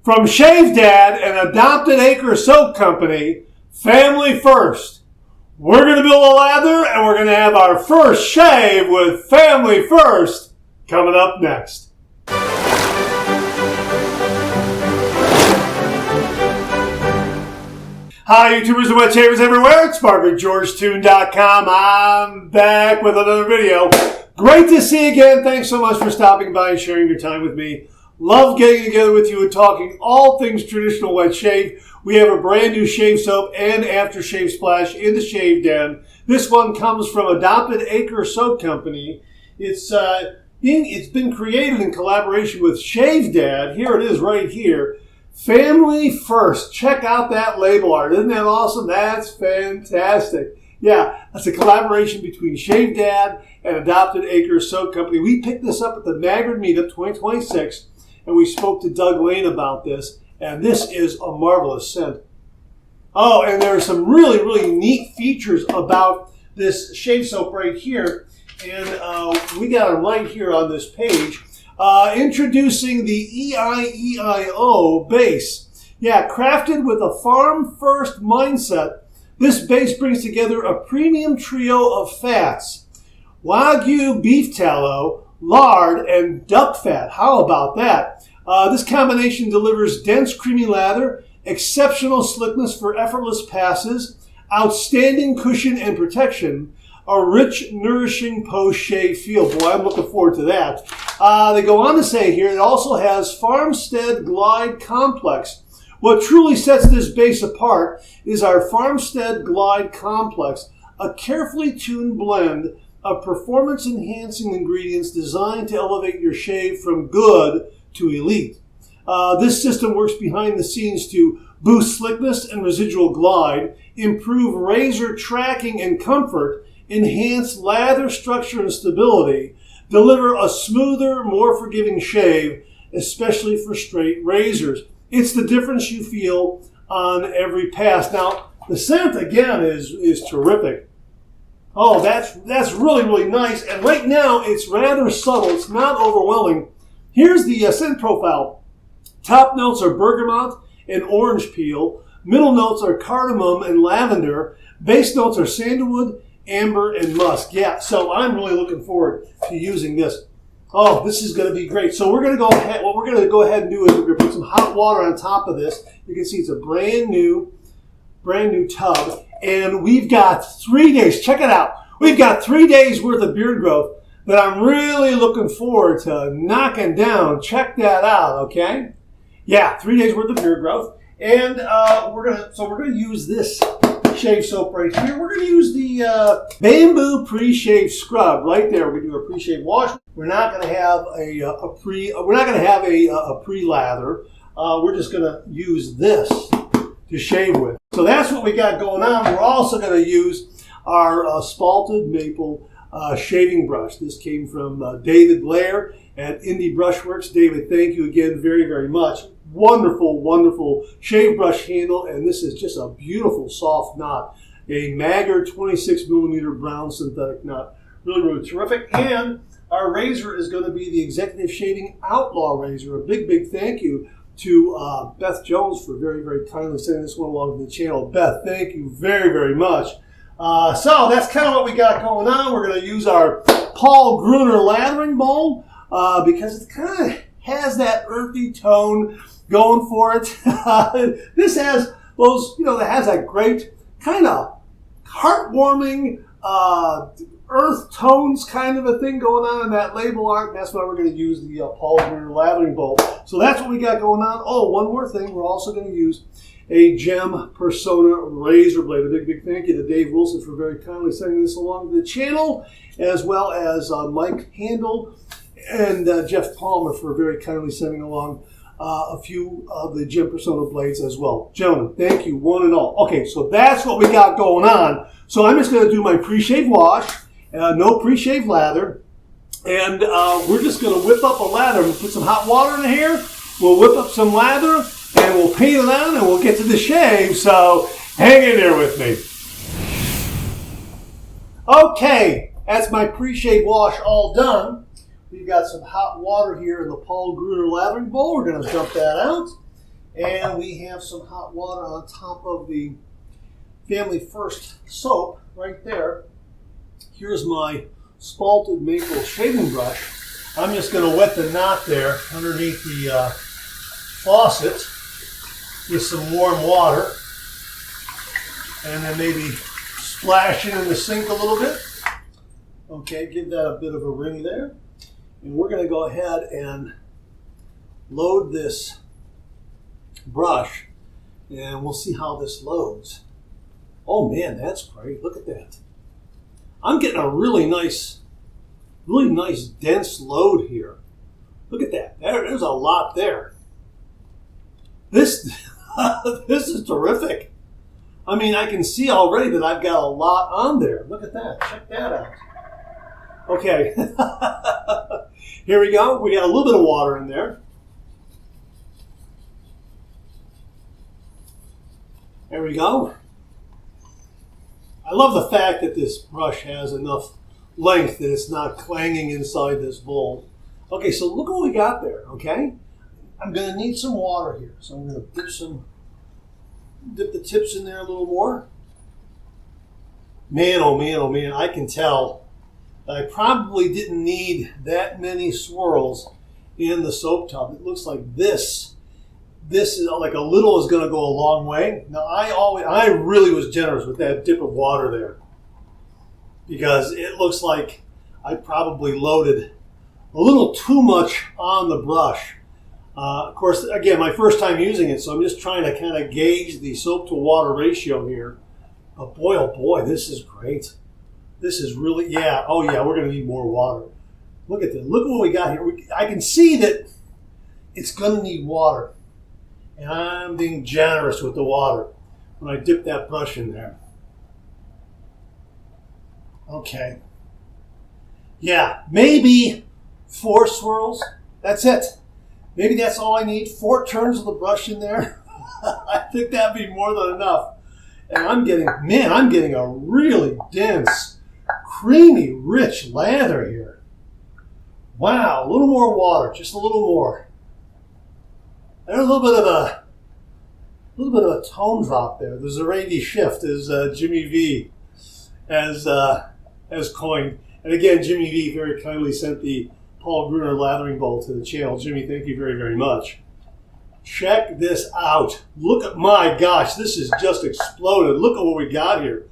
From Shave Dad, an adopted acre soap company, family first. We're going to build a lather and we're going to have our first shave with family first coming up next. Hi YouTubers and wet shavers everywhere, it's MargaretGeorgeTune.com. I'm back with another video. Great to see you again. Thanks so much for stopping by and sharing your time with me. Love getting together with you and talking all things traditional wet shave. We have a brand new shave soap and aftershave splash in the Shave Den. This one comes from Adopted Acre Soap Company. It's been created in collaboration with Shave Dad. Here it is right here. Family first. Check out that label art. Isn't that awesome? That's fantastic. Yeah, that's a collaboration between Shave Dad and Adopted Acre Soap Company. We picked this up at the Magard Meetup 2026, and we spoke to Doug Layne about this, and this is a marvelous scent. Oh, and there are some really, really neat features about this shave soap right here, and we got them right here on this page. Introducing the EIEIO base. Yeah, crafted with a farm-first mindset, this base brings together a premium trio of fats. Wagyu beef tallow, lard, and duck fat. How about that? This combination delivers dense, creamy lather, exceptional slickness for effortless passes, outstanding cushion and protection, a rich, nourishing post-shave feel. Boy, I'm looking forward to that. They go on to say here, it also has Farmstead Glide Complex. What truly sets this base apart is our Farmstead Glide Complex, a carefully tuned blend of performance-enhancing ingredients designed to elevate your shave from good to elite. This system works behind the scenes to boost slickness and residual glide, improve razor tracking and comfort, enhance lather structure and stability, deliver a smoother, more forgiving shave, especially for straight razors. It's the difference you feel on every pass. Now, the scent, again, is terrific. Oh, that's really, really nice. And right now, it's rather subtle. It's not overwhelming. Here's the scent profile. Top notes are bergamot and orange peel. Middle notes are cardamom and lavender. Base notes are sandalwood, amber, and musk. Yeah, so I'm really looking forward to using this. Oh, this is going to be great. So we're going to go ahead. What we're going to go ahead and do is we're going to put some hot water on top of this. You can see it's a brand new tub, and we've got 3 days. Check it out. We've got 3 days worth of beard growth that I'm really looking forward to knocking down. Check that out, okay? Yeah, 3 days worth of beard growth, and we're gonna use this shave soap right here. We're going to use the bamboo pre-shave scrub right there. We're going to do a pre-shave wash. We're not going to have a pre-lather. We're just going to use this to shave with. So that's what we got going on. We're also going to use our spalted maple shaving brush. This came from David Blair at Indie Brushworks. David, thank you again very, very much. Wonderful, wonderful shave brush handle, and this is just a beautiful soft knot. A Magard 26 millimeter brown synthetic knot. Really, really terrific. And our razor is going to be the Executive Shaving Outlaw razor. A big, big thank you to Beth Jones for very, very kindly sending this one along to the channel. Beth, thank you very, very much. So that's kind of what we got going on. We're going to use our Paul Gruner lathering bowl because it kind of has that earthy tone going for it. This has those, that has that great kind of heartwarming earth tones kind of a thing going on in that label art. That's why we're going to use the Paul Gruner lathering bowl. So that's what we got going on. Oh, one more thing. We're also going to use a Gem Persona razor blade. A big, big thank you to Dave Wilson for very kindly sending this along to the channel, as well as Mike Handel and Jeff Palmer for very kindly sending along a few of the Gem Persona blades as well. Gentlemen, thank you, one and all. Okay, so that's what we got going on. So I'm just going to do my pre-shave wash, no pre-shave lather, and we're just going to whip up a lather. We'll put some hot water in here, we'll whip up some lather, and we'll paint it on, and we'll get to the shave, so hang in there with me. Okay, that's my pre-shave wash all done. We've got some hot water here in the Paul Gruner lathering bowl. We're going to dump that out. And we have some hot water on top of the Family First soap right there. Here's my spalted maple shaving brush. I'm just going to wet the knot there underneath the faucet with some warm water. And then maybe splash it in the sink a little bit. Okay, give that a bit of a ring there. And we're going to go ahead and load this brush, and we'll see how this loads. Oh man, that's great. Look at that. I'm getting a really nice dense load here. Look at that. There's a lot there. This is terrific. I mean, I can see already that I've got a lot on there. Look at that. Check that out. Okay. Here we go. We got a little bit of water in there. There we go. I love the fact that this brush has enough length that it's not clanging inside this bowl. Okay, so look what we got there, okay? I'm going to need some water here. So I'm going to dip the tips in there a little more. Man, oh man, oh man, I can tell that I probably didn't need that many swirls in the soap tub. It looks like this is like a little is going to go a long way. Now, I really was generous with that dip of water there because it looks like I probably loaded a little too much on the brush. Of course, again, my first time using it, so I'm just trying to kind of gauge the soap to water ratio here. But boy, oh boy, this is great. This is really, yeah, oh yeah, we're going to need more water. Look at this. Look at what we got here. I can see that it's going to need water. And I'm being generous with the water when I dip that brush in there. Okay. Yeah, maybe 4 swirls. That's it. Maybe that's all I need. 4 turns of the brush in there. I think that'd be more than enough. And I'm getting a really dense, creamy, rich lather here. Wow, a little more water, just a little more. There's a little bit of a tone drop there. The Zerady shift, as Jimmy V has coined. And again, Jimmy V very kindly sent the Paul Gruner lathering bowl to the channel. Jimmy, thank you very, very much. Check this out. Look at, my gosh, this is just exploded. Look at what we got here.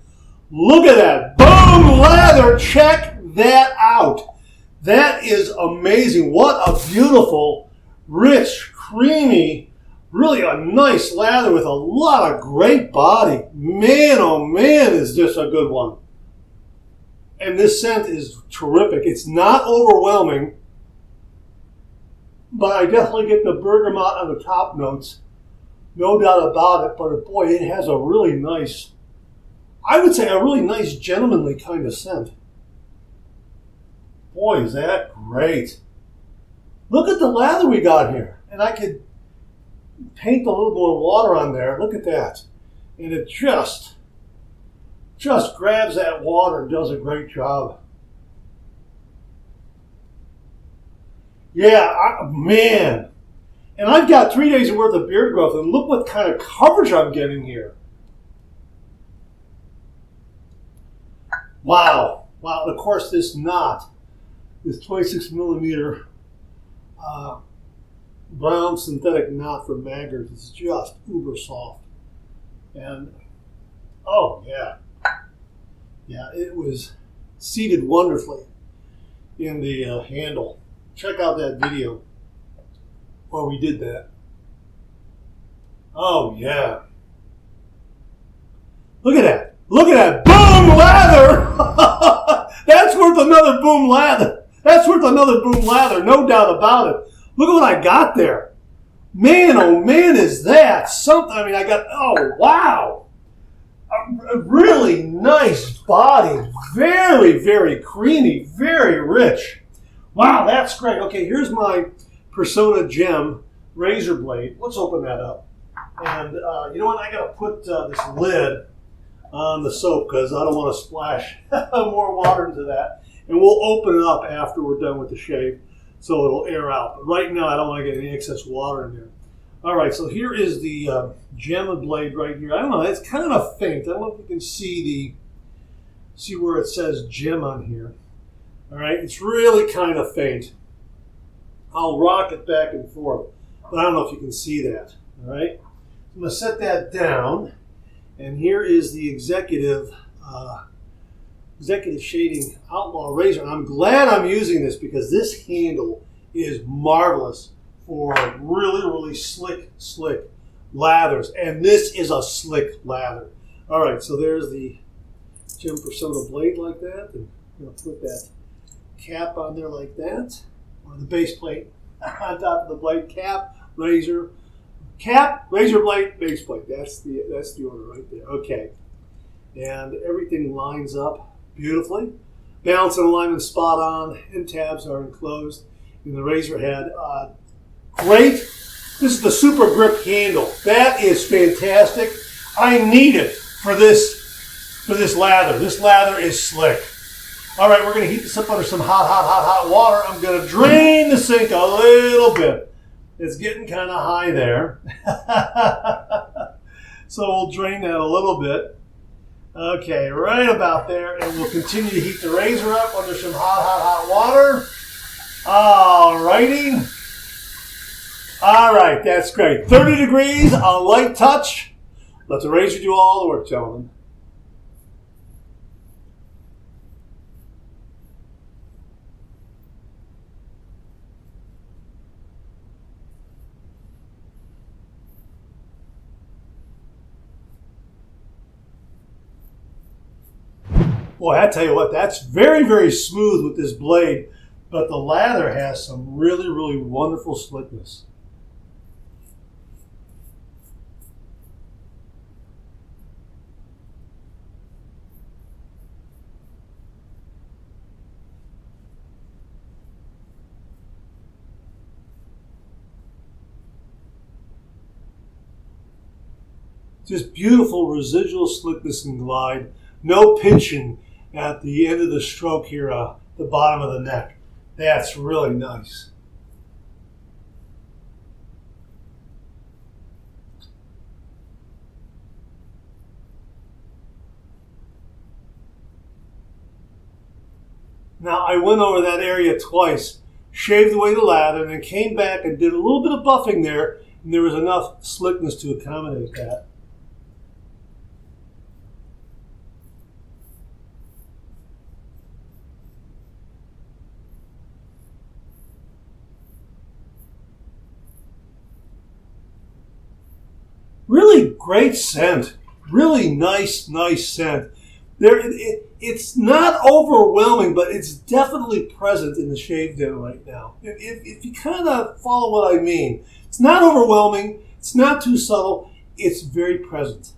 Look at that. Boom, lather. Check that out. That is amazing. What a beautiful, rich, creamy, really a nice lather with a lot of great body. Man, oh man, is this a good one. And this scent is terrific. It's not overwhelming, but I definitely get the bergamot on the top notes. No doubt about it, but boy, it has a really nice, I would say a really nice gentlemanly kind of scent. Boy, is that great. Look at the lather we got here. And I could paint a little more water on there. Look at that. And it just grabs that water and does a great job. Yeah, man. And I've got 3 days worth of beard growth, and look what kind of coverage I'm getting here. Wow. Wow. And of course, this knot, this 26 millimeter brown synthetic knot from Maggers is just uber soft. And, oh, yeah. Yeah, it was seated wonderfully in the handle. Check out that video where we did that. Oh, yeah. Look at that. Look at that. Boom lather. That's worth another boom lather. That's worth another boom lather. No doubt about it. Look at what I got there. Man, oh man, is that something. I mean, I got, oh, wow. A really nice body. Very, very creamy. Very rich. Wow, that's great. Okay, here's my Persona Gem razor blade. Let's open that up. And you know what? I got to put this lid on the soap because I don't want to splash more water into that. And we'll open it up after we're done with the shave so it'll air out. But right now, I don't want to get any excess water in there. All right, so here is the gem blade right here. I don't know, it's kind of faint. I don't know if you can see where it says gem on here. All right, it's really kind of faint. I'll rock it back and forth, but I don't know if you can see that. All right, I'm going to set that down, and here is the executive shading outlaw razor. I'm glad I'm using this because this handle is marvelous for really, really slick lathers, and this is a slick lather. All right, so there's the gem persona blade like that, and I'm going to put that cap on there like that, or the base plate on top of the blade. Cap, razor blade, base plate. That's the order right there. Okay, and everything lines up beautifully. Balance and alignment spot on. End tabs are enclosed in the razor head. Great. This is the super grip handle. That is fantastic. I need it for this lather. This lather is slick. All right, we're going to heat this up under some hot water. I'm going to drain the sink a little bit. It's getting kind of high there. So we'll drain that a little bit. Okay, right about there. And we'll continue to heat the razor up under some hot water. All righty. All right, that's great. 30 degrees, a light touch. Let the razor do all the work, gentlemen. Boy, I tell you what, that's very, very smooth with this blade, but the lather has some really, really wonderful slickness. Just beautiful residual slickness and glide. No pinching at the end of the stroke here, the bottom of the neck. That's really nice. Now, I went over that area twice, shaved away the lather, and then came back and did a little bit of buffing there, and there was enough slickness to accommodate that. Really great scent. Really nice scent. It's not overwhelming, but it's definitely present in the shave den right now. If you kind of follow what I mean, it's not overwhelming. It's not too subtle. It's very present.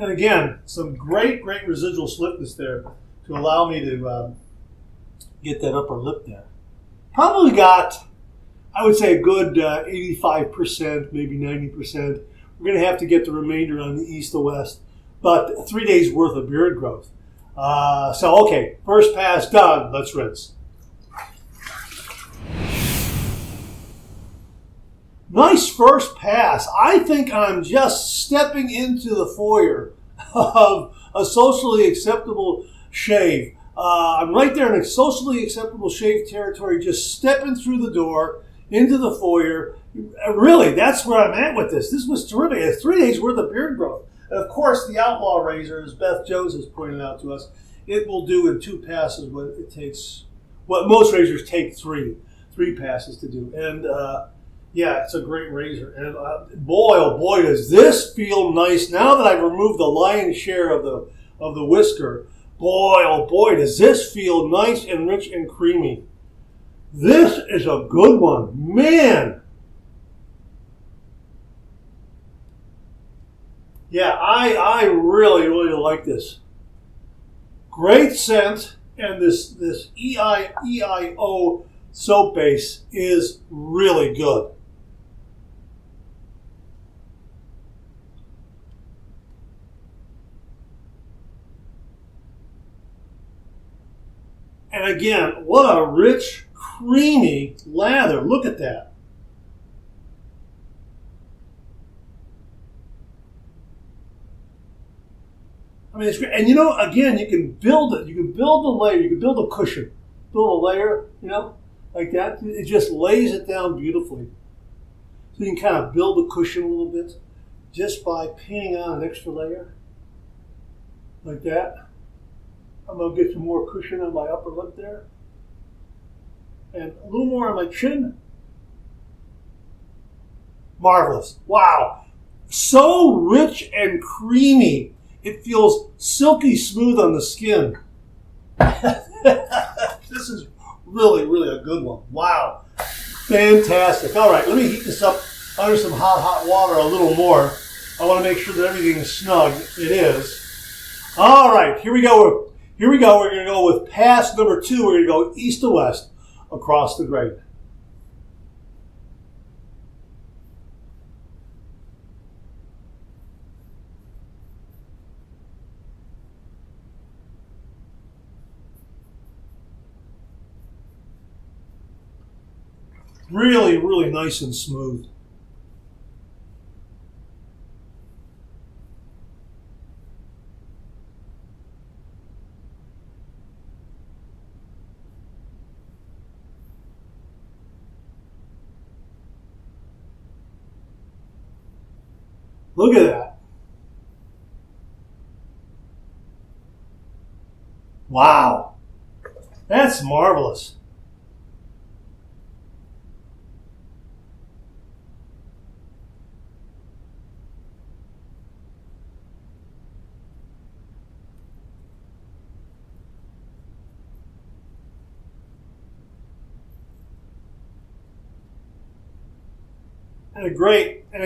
And again, some great residual slickness there to allow me to get that upper lip there. Probably got, I would say, a good 85%, maybe 90%. We're going to have to get the remainder on the east to west, but 3 days worth of beard growth. So, okay, first pass done. Let's rinse. Nice first pass. I think I'm just stepping into the foyer of a socially acceptable shave. I'm right there in a socially acceptable shave territory, just stepping through the door into the foyer. Really, that's where I'm at with this. This was terrific. It's 3 days worth of beard growth. And of course, the Outlaw razor, as Beth Jones has pointed out to us, it will do in 2 passes what it takes, what most razors take three passes to do. And yeah, it's a great razor. And boy, oh boy, does this feel nice. Now that I've removed the lion's share of the whisker, boy, oh boy, does this feel nice and rich and creamy. This is a good one. Man. Yeah, I really like this. Great scent, and this EIEIO soap base is really good. And again, what a rich, creamy lather. Look at that. I mean, it's great. And you know, again, you can build it. You can build a layer. You can build a cushion. Build a layer, you know, like that. It just lays it down beautifully. So you can kind of build a cushion a little bit just by painting on an extra layer. Like that. I'm going to get some more cushion on my upper lip there. And a little more on my chin. Marvelous. Wow. So rich and creamy. It feels silky smooth on the skin. This is really, really a good one. Wow. Fantastic. All right, let me heat this up under some hot water a little more. I want to make sure that everything is snug. It is. All right, here we go. Here we go. We're going to go with pass number 2. We're going to go east to west across the grain. Really, really nice and smooth. Look at that. Wow. That's marvelous.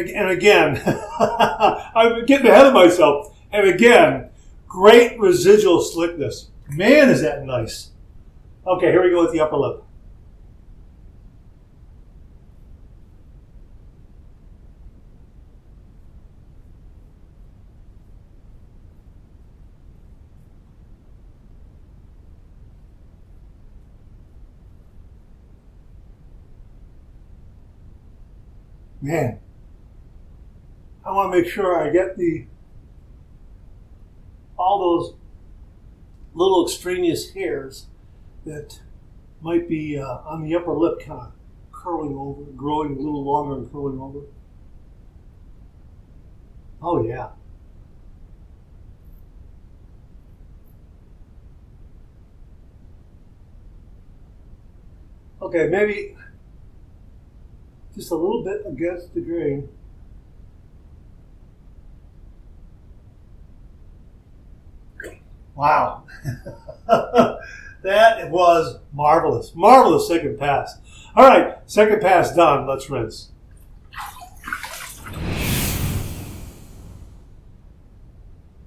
And again, I'm getting ahead of myself. And again, great residual slickness. Man, is that nice. Okay, here we go with the upper lip. Man, I want to make sure I get all those little extraneous hairs that might be on the upper lip, kind of curling over, growing a little longer and curling over. Oh yeah. Okay, maybe just a little bit against the grain. Wow. That was marvelous. Marvelous second pass. All right, second pass done. Let's rinse.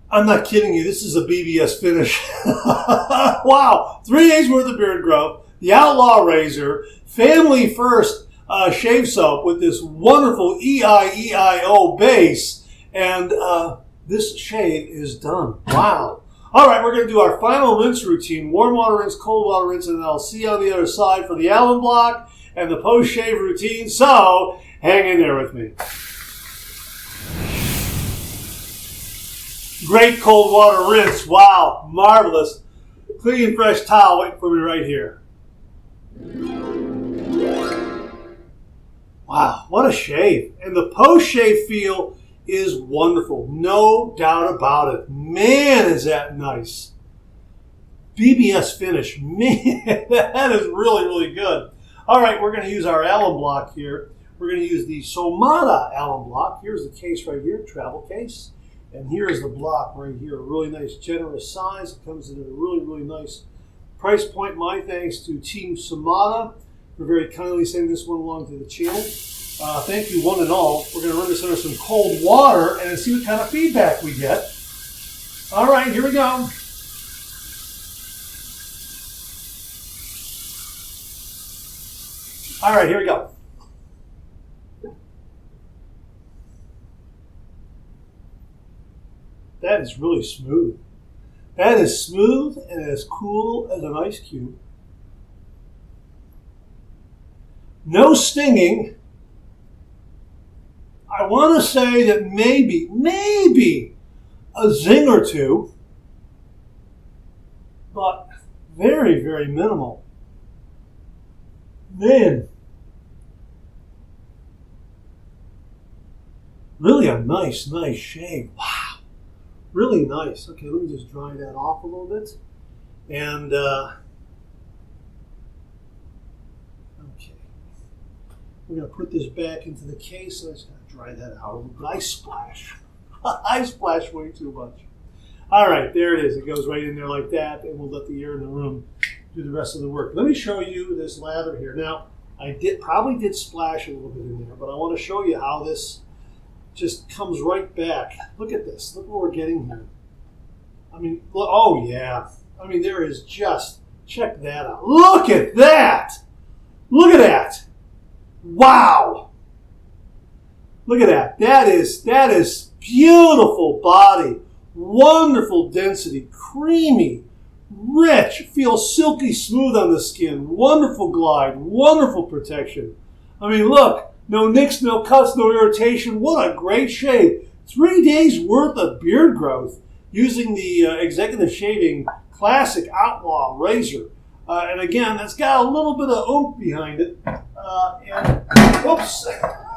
I'm not kidding you. This is a BBS finish. Wow. 3 days worth of beard growth, the Outlaw Razor, Family First shave soap with this wonderful EIEIO base, and this shave is done. Wow. All right, we're going to do our final rinse routine, warm water rinse, cold water rinse, and then I'll see you on the other side for the alum block and the post-shave routine, so hang in there with me. Great cold water rinse. Wow, marvelous. Clean, fresh towel waiting for me right here. Wow, what a shave. And the post-shave feel is wonderful. No doubt about it. Man, is that nice. BBS finish. Man, that is really, really good. All right, we're going to use our alum block here. We're going to use the Somata alum block. Here's the case right here, travel case. And here's the block right here. A really nice, generous size. It comes in at a really, really nice price point. My thanks to Team Somata for very kindly sending this one along to the channel. Thank you, one and all. We're going to run this under some cold water and see what kind of feedback we get. All right, here we go. All right, here we go. That is really smooth. That is smooth and as cool as an ice cube. No stinging. I want to say that maybe a zing or two, but very, very minimal. Man, really a nice shave. Wow, really nice. Okay, let me just dry that off a little bit. And, okay, we're going to put this back into the case. So I just got to dry that out a little bit. I splash. I splash way too much. All right, there it is. It goes right in there like that, and we'll let the air in the room do the rest of the work. Let me show you this lather here. Now, I probably did splash a little bit in there, but I want to show you how this just comes right back. Look at this. Look what we're getting here. I mean, oh yeah. I mean, there is just, check that out. Look at that. Look at that. Wow. Look at that. That is beautiful body. Wonderful density. Creamy. Rich. Feels silky smooth on the skin. Wonderful glide. Wonderful protection. I mean, look. No nicks, no cuts, no irritation. What a great shave. 3 days worth of beard growth using the Executive Shaving Classic Outlaw Razor. And again, it's got a little bit of oomph behind it. And whoops.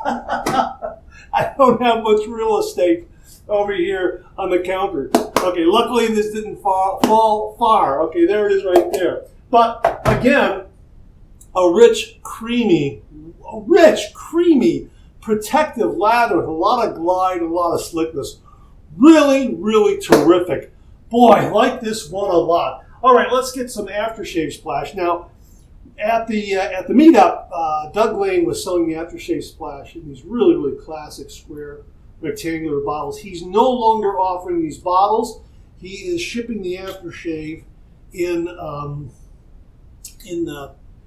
I don't have much real estate over here on the counter. Okay, luckily this didn't fall far. Okay, there it is right there. But again, a rich, creamy, protective lather with a lot of glide and a lot of slickness. Really, really terrific. Boy, I like this one a lot. All right, let's get some aftershave splash. Now, at the meetup, Doug Layne was selling the aftershave splash in these really, really classic square rectangular bottles. He's no longer offering these bottles. He is shipping the aftershave in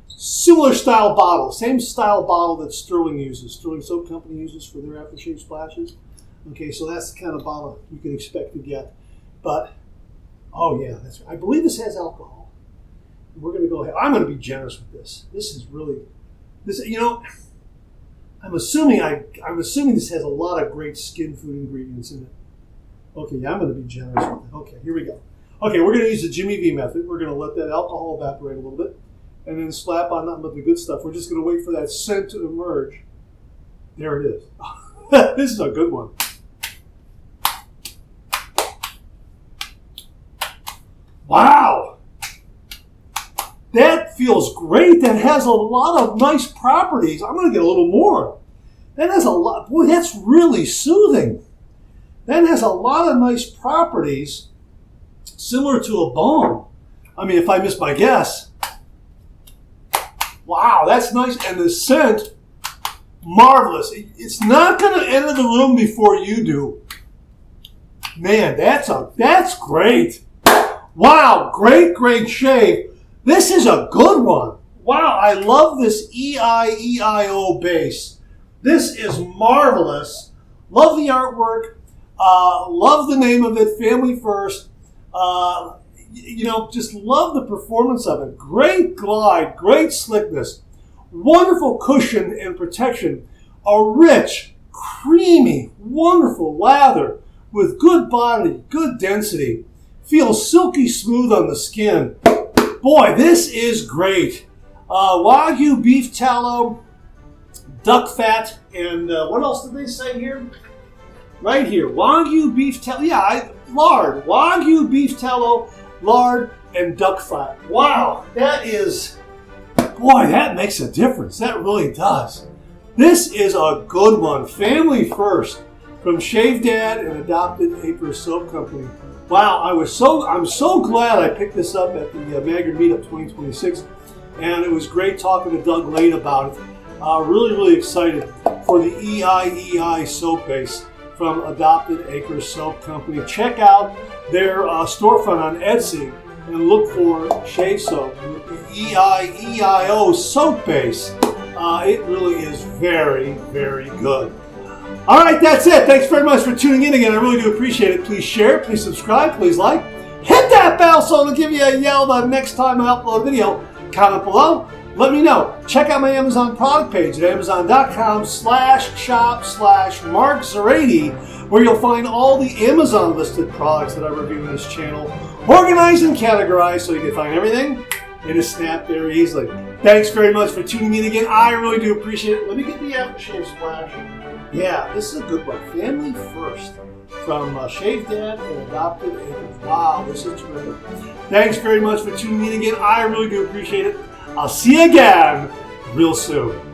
similar style bottle, same style bottle that Sterling uses. Sterling Soap Company uses for their aftershave splashes. Okay, so that's the kind of bottle you can expect to get. But, oh yeah, I believe this has alcohol. We're going to go ahead. I'm going to be generous with this. This is really, you know, I'm assuming this has a lot of great skin food ingredients in it. Okay, yeah, I'm going to be generous with it. Okay, here we go. Okay, we're going to use the Jimmy V method. We're going to let that alcohol evaporate a little bit and then slap on nothing but the good stuff. We're just going to wait for that scent to emerge. There it is. This is a good one. Wow. That feels great. That has a lot of nice properties. I'm going to get a little more. That has a lot. Boy, that's really soothing. That has a lot of nice properties similar to a balm. I mean, if I miss my guess. Wow, that's nice. And the scent, marvelous. It's not going to enter the room before you do. Man, that's great. Wow, great shave. This is a good one. Wow, I love this EIEIO base. This is marvelous. Love the artwork. Love the name of it, Family First. Just love the performance of it. Great glide, great slickness, wonderful cushion and protection. A rich, creamy, wonderful lather with good body, good density. Feels silky smooth on the skin. Boy, this is great. Wagyu beef tallow, duck fat, and what else did they say here? Right here, Wagyu beef tallow. Yeah, lard. Wagyu beef tallow, lard, and duck fat. Wow, that makes a difference. That really does. This is a good one. Family First from Shave Dad and Adopted Acres Soap Company. Wow, I'm so glad I picked this up at the Magger Meetup 2026, and it was great talking to Doug Layne about it. Really excited for the EIEI soap base from Adopted Acres Soap Company. Check out their storefront on Etsy and look for shave soap with the EIEIO soap base. It really is very, very good. All right, that's it. Thanks very much for tuning in again. I really do appreciate it. Please share, please subscribe, please like. Hit that bell so it'll give you a yell the next time I upload a video. Comment below. let me know. Check out my Amazon product page at amazon.com/shop/Mark080, where you'll find all the Amazon listed products that I review in this channel, organized and categorized so you can find everything in a snap very easily. Thanks very much for tuning in again. I really do appreciate it. Let me get the aftershave splash. Yeah, this is a good one. Family First from Shave Dad and Adopted Angus. Wow, this is terrific. Thanks very much for tuning in again. I really do appreciate it. I'll see you again real soon.